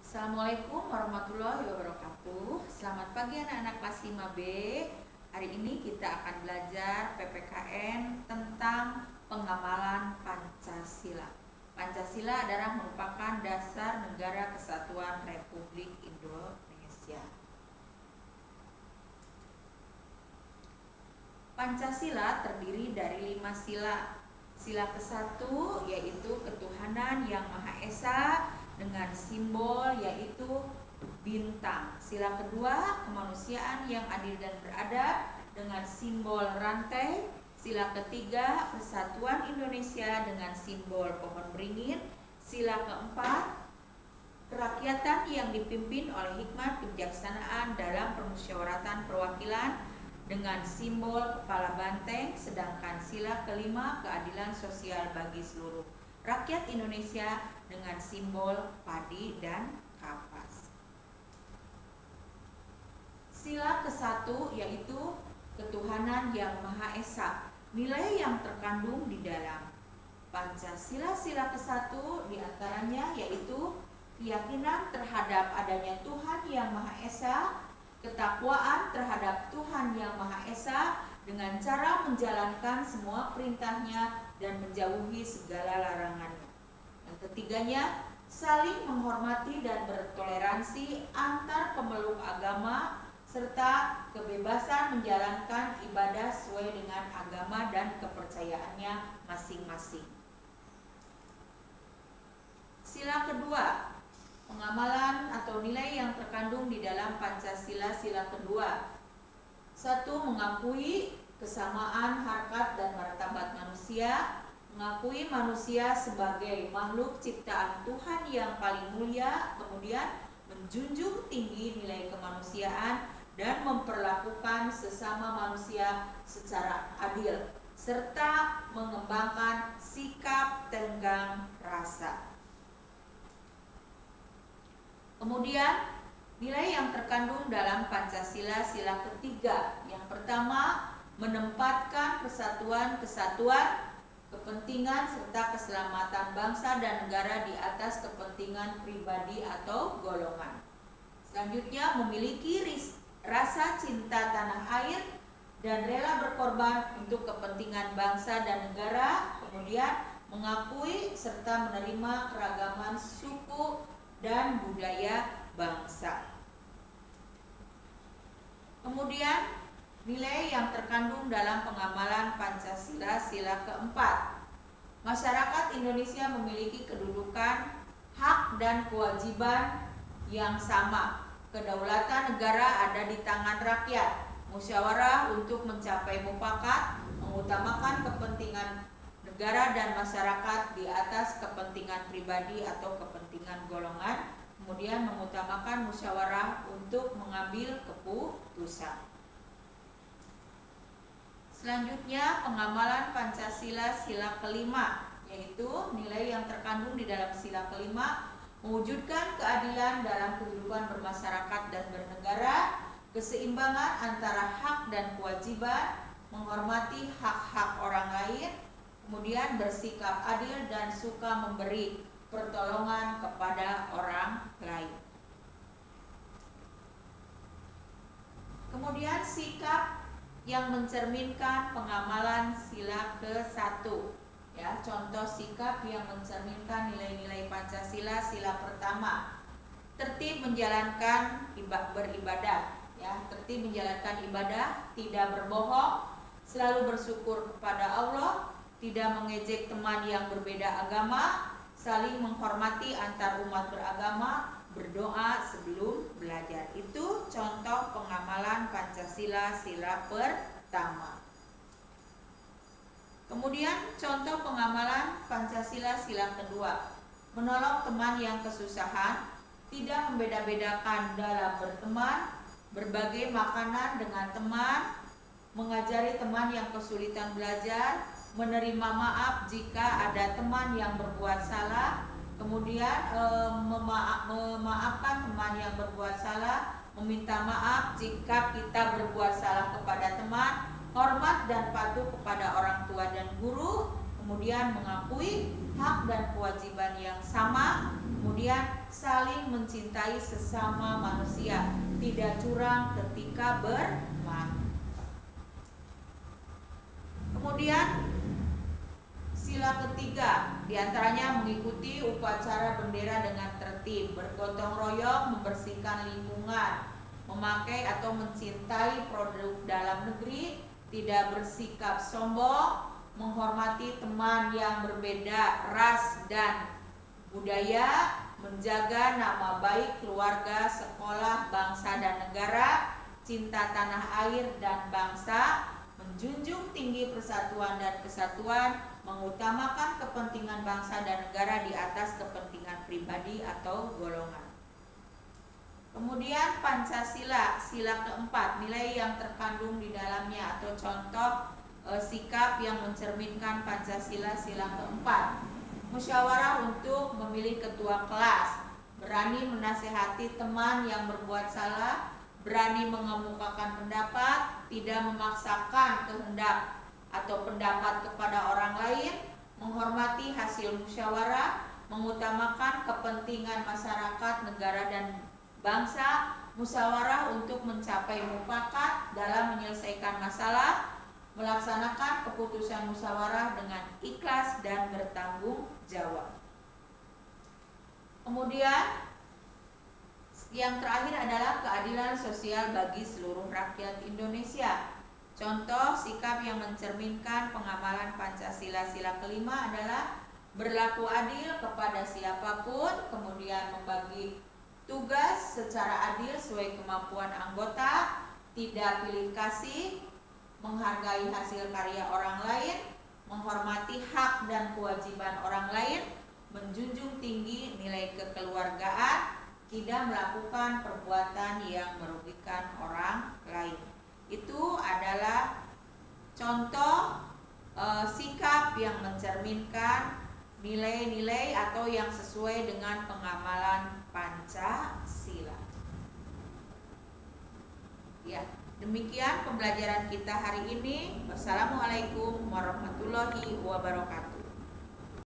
Assalamualaikum warahmatullahi wabarakatuh. Selamat pagi anak-anak kelas 5B. Hari ini kita akan belajar PPKN tentang pengamalan Pancasila. Pancasila adalah merupakan dasar Negara Kesatuan Republik Indonesia. Pancasila terdiri dari 5 sila. Sila ke-1 yaitu ketuhanan yang Maha Esa dengan simbol yaitu bintang. Sila kedua, kemanusiaan yang adil dan beradab dengan simbol rantai. Sila ketiga, persatuan Indonesia dengan simbol pohon beringin. Sila keempat, kerakyatan yang dipimpin oleh hikmat kebijaksanaan dalam permusyawaratan perwakilan dengan simbol kepala banteng. Sedangkan sila kelima, keadilan sosial bagi seluruh rakyat Indonesia dengan simbol padi dan kapas. Sila ke-1 yaitu ketuhanan yang Maha Esa. Nilai yang terkandung di dalam Pancasila sila ke-1 diantaranya yaitu keyakinan terhadap adanya Tuhan yang Maha Esa, ketakwaan terhadap Tuhan yang Maha Esa dengan cara menjalankan semua perintahnya dan menjauhi segala larangannya. Yang ketiganya, saling menghormati dan bertoleransi antar pemeluk agama serta kebebasan menjalankan ibadah sesuai dengan agama dan kepercayaannya masing-masing. Sila kedua, pengamalan atau nilai yang terkandung di dalam Pancasila sila kedua. 1. Mengakui kesamaan harkat dan martabat manusia, mengakui manusia sebagai makhluk ciptaan Tuhan yang paling mulia, kemudian menjunjung tinggi nilai kemanusiaan dan memperlakukan sesama manusia secara adil, serta mengembangkan sikap tenggang rasa. Kemudian nilai yang terkandung dalam Pancasila sila ketiga. Yang pertama, menempatkan persatuan, kesatuan, kepentingan serta keselamatan bangsa dan negara di atas kepentingan pribadi atau golongan. Selanjutnya, memiliki rasa cinta tanah air dan rela berkorban untuk kepentingan bangsa dan negara. Kemudian, mengakui serta menerima keragaman suku dan budaya bangsa. Kemudian nilai yang terkandung dalam pengamalan Pancasila sila keempat. Masyarakat Indonesia memiliki kedudukan, hak dan kewajiban yang sama. Kedaulatan negara ada di tangan rakyat. Musyawarah untuk mencapai mufakat, mengutamakan kepentingan negara dan masyarakat di atas kepentingan pribadi atau kepentingan golongan. Kemudian mengutamakan musyawarah untuk mengambil keputusan. Selanjutnya, pengamalan Pancasila sila kelima, yaitu nilai yang terkandung di dalam sila kelima, mewujudkan keadilan dalam kehidupan bermasyarakat dan bernegara, keseimbangan antara hak dan kewajiban, menghormati hak-hak orang lain, kemudian bersikap adil dan suka memberi pertolongan kepada orang lain. Kemudian sikap yang mencerminkan pengamalan sila ke-1. Ya, contoh sikap yang mencerminkan nilai-nilai Pancasila sila pertama. Tertib menjalankan beribadah, ya, tertib menjalankan ibadah, tidak berbohong, selalu bersyukur kepada Allah, tidak mengejek teman yang berbeda agama, saling menghormati antar umat beragama, berdoa sebelum belajar. Itu contoh pengamalan Pancasila sila pertama. Kemudian contoh pengamalan Pancasila sila kedua. Menolong teman yang kesusahan, tidak membeda-bedakan dalam berteman, berbagi makanan dengan teman, mengajari teman yang kesulitan belajar, menerima maaf jika ada teman yang berbuat salah, kemudian memaafkan teman yang berbuat salah, meminta maaf jika kita berbuat salah kepada teman, hormat dan patuh kepada orang tua dan guru, kemudian mengakui hak dan kewajiban yang sama, kemudian saling mencintai sesama manusia, tidak curang ketika bermain. Kemudian sila ketiga, diantaranya mengikuti upacara bendera dengan tertib, bergotong royong, membersihkan lingkungan, memakai atau mencintai produk dalam negeri, tidak bersikap sombong, menghormati teman yang berbeda ras dan budaya, menjaga nama baik keluarga, sekolah, bangsa dan negara, cinta tanah air dan bangsa, menjunjung tinggi persatuan dan kesatuan, mengutamakan kepentingan bangsa dan negara di atas kepentingan pribadi atau golongan. Kemudian Pancasila, sila keempat, nilai yang terkandung di dalamnya atau contoh sikap yang mencerminkan Pancasila sila keempat. Musyawarah untuk memilih ketua kelas, berani menasehati teman yang berbuat salah, berani mengemukakan pendapat, tidak memaksakan kehendak atau pendapat kepada orang lain, menghormati hasil musyawarah, mengutamakan kepentingan masyarakat, negara dan bangsa, musyawarah untuk mencapai mufakat dalam menyelesaikan masalah, melaksanakan keputusan musyawarah dengan ikhlas dan bertanggung jawab. Kemudian yang terakhir adalah keadilan sosial bagi seluruh rakyat Indonesia. Contoh sikap yang mencerminkan pengamalan Pancasila sila kelima adalah berlaku adil kepada siapapun, kemudian membagi tugas secara adil sesuai kemampuan anggota, tidak pilih kasih, menghargai hasil karya orang lain, menghormati hak dan kewajiban orang lain, menjunjung tinggi nilai kekeluargaan, tidak melakukan perbuatan yang merugikan orang lain. Itu adalah contoh sikap yang mencerminkan nilai-nilai atau yang sesuai dengan pengamalan Pancasila. Ya, demikian pembelajaran kita hari ini. Wassalamualaikum warahmatullahi wabarakatuh.